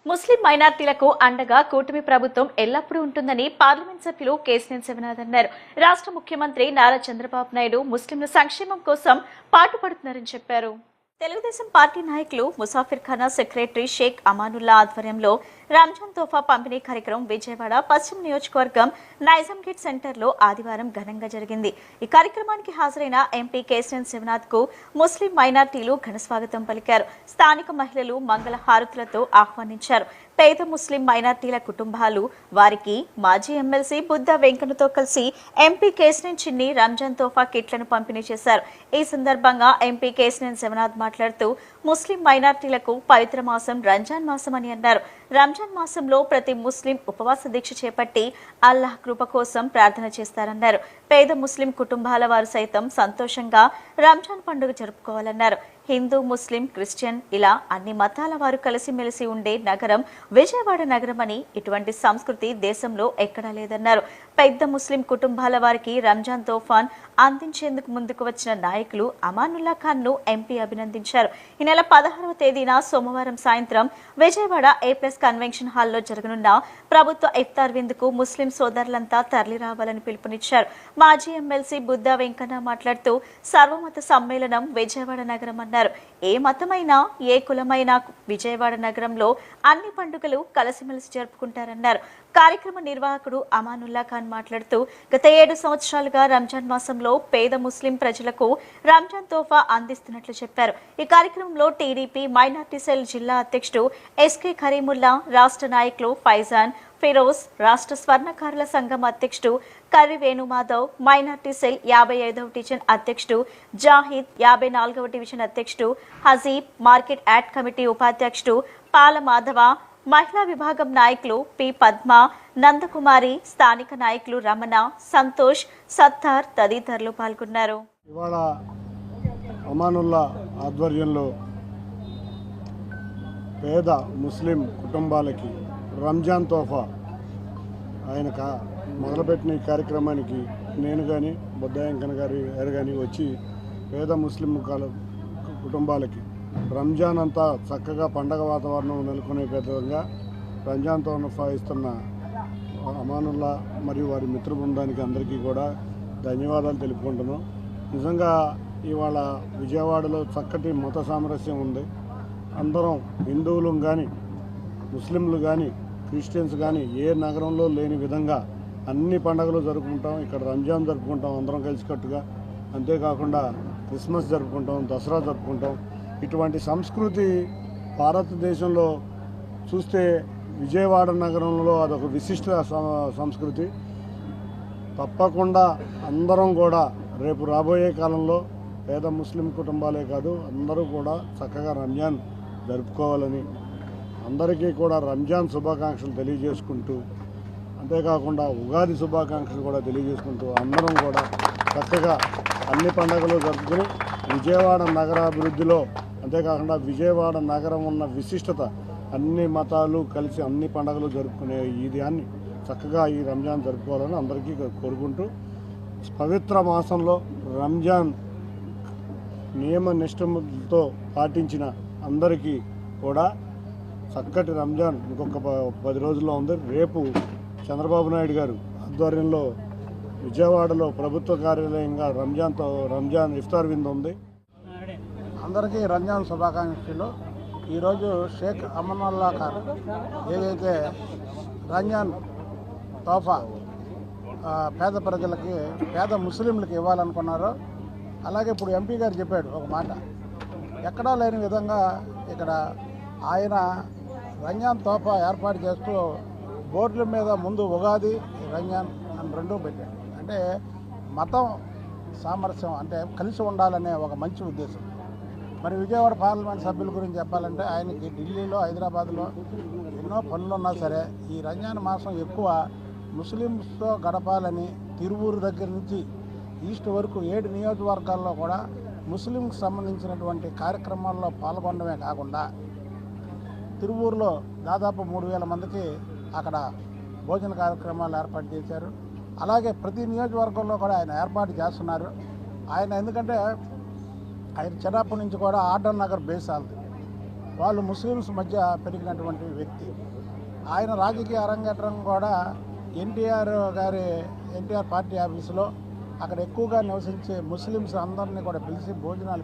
ముస్లిం మైనార్టీలకు అండగా కూటమి ప్రభుత్వం ఎల్లప్పుడూ ఉంటుందని పార్లమెంట్ సభ్యులు కేశినేని శివనాథ్ అన్నారు. రాష్ట్ర ముఖ్యమంత్రి నారా చంద్రబాబు నాయుడు ముస్లింల సంక్షేమం కోసం పాటుపడుతున్నారని చెప్పారు. తెలుగుదేశం పార్టీ నాయకులు ముసాఫిర్ ఖానా సెక్రటరీ షేక్ అమానుల్లా ఆధ్వర్యంలో రంజాన్ తోఫా పంపిణీ కార్యక్రమం విజయవాడ పశ్చిమ నియోజకవర్గం నైజాంగేట్ సెంటర్లో ఆదివారం ఘనంగా జరిగింది. ఈ కార్యక్రమానికి హాజరైన ఎంపీ కేశినేని శివనాథ్ కు ముస్లిం మైనార్టీలు ఘనస్వాగతం పలికారు. స్థానిక మహిళలు మంగళ హారతులతో ఆహ్వానించారు. పేద ముస్లిం మైనార్టీల కుటుంబాలు వారికి మాజీ ఎమ్మెల్సీ బుద్ధ వెంకన్నతో కలిసి ఎంపీ కేశినేని చిన్ని రంజాన్ తోఫా కిట్లను పంపిణీ చేశారు. ఈ సందర్భంగా ఎంపీ కేశినేని శివనాథ్ మాట్లాడుతూ ముస్లిం మైనార్టీలకు పవిత్ర మాసం రంజాన్ మాసం అని అన్నారు. రంజాన్ మాసంలో ప్రతి ముస్లిం ఉపవాస దీక్ష చేపట్టి అల్లాహ్ కృప కోసం ప్రార్థన చేస్తారన్నారు. పేద ముస్లిం కుటుంబాల వారు సైతం సంతోషంగా రంజాన్ పండుగ జరుపుకోవాలన్నారు. హిందూ, ముస్లిం, క్రిస్టియన్ ఇలా అన్ని మతాల వారు కలిసిమెలిసి ఉండే నగరం విజయవాడ నగరం అని, ఇటువంటి సంస్కృతి దేశంలో ఎక్కడా లేదన్నారు. పెద్ద ముస్లిం కుటుంబాల వారికి రంజాన్ తోఫాన్ అందించేందుకు ముందుకు వచ్చిన నాయకులు అమానుల్లా ఖాన్ ను ఎంపీ అభినందించారు. ఈ నెల 16వ తేదీన సోమవారం సాయంత్రం విజయవాడ A+ కన్వెన్షన్ హాల్లో జరగనున్న ప్రభుత్వ ఇఫ్తార్ విందుకు ముస్లిం సోదరులంతా తరలి రావాలని పిలుపునిచ్చారు. మాజీ ఎమ్మెల్సీ బుద్ధ వెంకన్న మాట్లాడుతూ సర్వమత సమ్మేళనం విజయవాడ నగరం అన్నారు. ఏ మతమైనా, ఏ కులమైనా విజయవాడ నగరంలో అన్ని పండుగలు కలిసిమెలిసి జరుపుకుంటారన్నారు. కార్యక్రమ నిర్వాహకుడు అమానుల్లా ఖాన్ మాట్లాడుతూ గత 7 సంవత్సరాలుగా రంజాన్ మాసంలో పేద ముస్లిం ప్రజలకు రంజాన్ తోఫా అందిస్తున్నట్లు చెప్పారు. ఈ కార్యక్రమంలో టీడీపీ మైనార్టీ సెల్ జిల్లా అధ్యక్షుడు ఎస్కే కరీముల్లా, రాష్ట్ర నాయకులు ఫైజాన్, ఫిరోజ్, రాష్ట్ర స్వర్ణకారుల సంఘం అధ్యక్షుడు కర్రి వేణుమాధవ్, మైనార్టీ సెల్ 55వ డివిజన్ అధ్యక్షుడు జాహిద్, 54వ డివిజన్ అధ్యక్షుడు హజీబ్, మార్కెట్ యాడ్ కమిటీ ఉపాధ్యక్షుడు పాల మాధవ, మహిళా విభాగం నాయకులు పి పద్మ, నందకుమారి, స్థానిక నాయకులు రమణ, సంతోష్, సత్తార్ తదితరులు పాల్గొన్నారు. ఇవాళ అమానుల్లా ఆధ్వర్యంలో పేద ముస్లిం కుటుంబాలకి రంజాన్ తోఫా ఆయన మొదలుపెట్టిన ఈ కార్యక్రమానికి నేను కానీ బుద్ధ వెంకన్న గారు కానీ వచ్చి పేద ముస్లిం కుటుంబాలకి రంజాన్ అంతా చక్కగా పండగ వాతావరణం నెలకొనే విధంగా రంజాన్ తోఫా ఇస్తున్న అమానుల్లా మరియు వారి మిత్ర బృందానికి అందరికీ కూడా ధన్యవాదాలు తెలుపుకుంటున్నాం. నిజంగా ఇవాళ విజయవాడలో చక్కటి మత సామరస్యం ఉంది. అందరం హిందువులు కానీ, ముస్లింలు కానీ, క్రిస్టియన్స్ కానీ ఏ నగరంలో లేని విధంగా అన్ని పండుగలు జరుపుకుంటాం. ఇక్కడ రంజాన్ జరుపుకుంటాం అందరం కలిసికట్టుగా. అంతేకాకుండా క్రిస్మస్ జరుపుకుంటాం, దసరా జరుపుకుంటాం. ఇటువంటి సంస్కృతి భారతదేశంలో చూస్తే విజయవాడ నగరంలో అదొక విశిష్ట సంస్కృతి. తప్పకుండా అందరం కూడా రేపు రాబోయే కాలంలో పేద ముస్లిం కుటుంబాలే కాదు అందరూ కూడా చక్కగా రంజాన్ జరుపుకోవాలని అందరికీ కూడా రంజాన్ శుభాకాంక్షలు తెలియజేసుకుంటూ, అంతేకాకుండా ఉగాది శుభాకాంక్షలు కూడా తెలియజేసుకుంటూ అందరం కూడా చక్కగా అన్ని పండుగలు జరుపుకుని విజయవాడ నగరాభివృద్ధిలో, అంతేకాకుండా విజయవాడ నగరం ఉన్న విశిష్టత అన్ని మతాలు కలిసి అన్ని పండుగలు జరుపుకునే ఈ దాన్ని చక్కగా ఈ రంజాన్ జరుపుకోవాలని అందరికీ కోరుకుంటూ, పవిత్ర మాసంలో రంజాన్ నియమ నిష్టలతో పాటించిన అందరికీ కూడా చక్కటి రంజాన్ ఇంకొక 10 రోజుల్లో ఉంది. రేపు చంద్రబాబు నాయుడు గారు ఆధ్వర్యంలో విజయవాడలో ప్రభుత్వ కార్యాలయంగా రంజాన్ ఇఫ్తార్ విందు ఉంది. అందరికీ రంజాన్ శుభాకాంక్షలు. ఈరోజు షేక్ అమానుల్లా ఖాన్ ఏదైతే రంజాన్ తోఫా పేద ప్రజలకి, పేద ముస్లింలకి ఇవ్వాలనుకున్నారో, అలాగే ఇప్పుడు ఎంపీ గారు చెప్పాడు ఒక మాట, ఎక్కడా లేని విధంగా ఇక్కడ ఆయన రంజాన్ తోఫా ఏర్పాటు చేస్తూ బోర్డుల మీద ముందు ఉగాది, రంజాన్ అని 2 పెట్టాడు. అంటే మతం సామరస్యం, అంటే కలిసి ఉండాలనే ఒక మంచి ఉద్దేశం. మరి విజయవాడ పార్లమెంట్ సభ్యుల గురించి చెప్పాలంటే ఆయనకి ఢిల్లీలో, హైదరాబాద్లో ఎన్నో పనులు ఉన్నా సరే ఈ రంజాన్ మాసం ఎక్కువ ముస్లిమ్స్తో గడపాలని తిరువూరు దగ్గర నుంచి ఈస్ట్ వరకు 7 నియోజకవర్గాల్లో కూడా ముస్లింకి సంబంధించినటువంటి కార్యక్రమాల్లో పాల్గొనడమే కాకుండా తిరువూరులో దాదాపు 3000 మందికి అక్కడ భోజన కార్యక్రమాలు ఏర్పాటు చేశారు. అలాగే ప్రతి నియోజకవర్గంలో కూడా ఆయన ఏర్పాటు చేస్తున్నారు. ఆయన ఎందుకంటే ఆయన చిన్నప్పటి నుంచి కూడా ఆర్డర్ నగర్ బేస్ ఆల్ది వాళ్ళు ముస్లిమ్స్ మధ్య పెరిగినటువంటి వ్యక్తి. ఆయన రాజకీయ అరంగేట్రం కూడా ఎన్టీఆర్ పార్టీ ఆఫీసులో అక్కడ ఎక్కువగా నివసించే ముస్లిమ్స్ అందరినీ కూడా పిలిచి భోజనాలు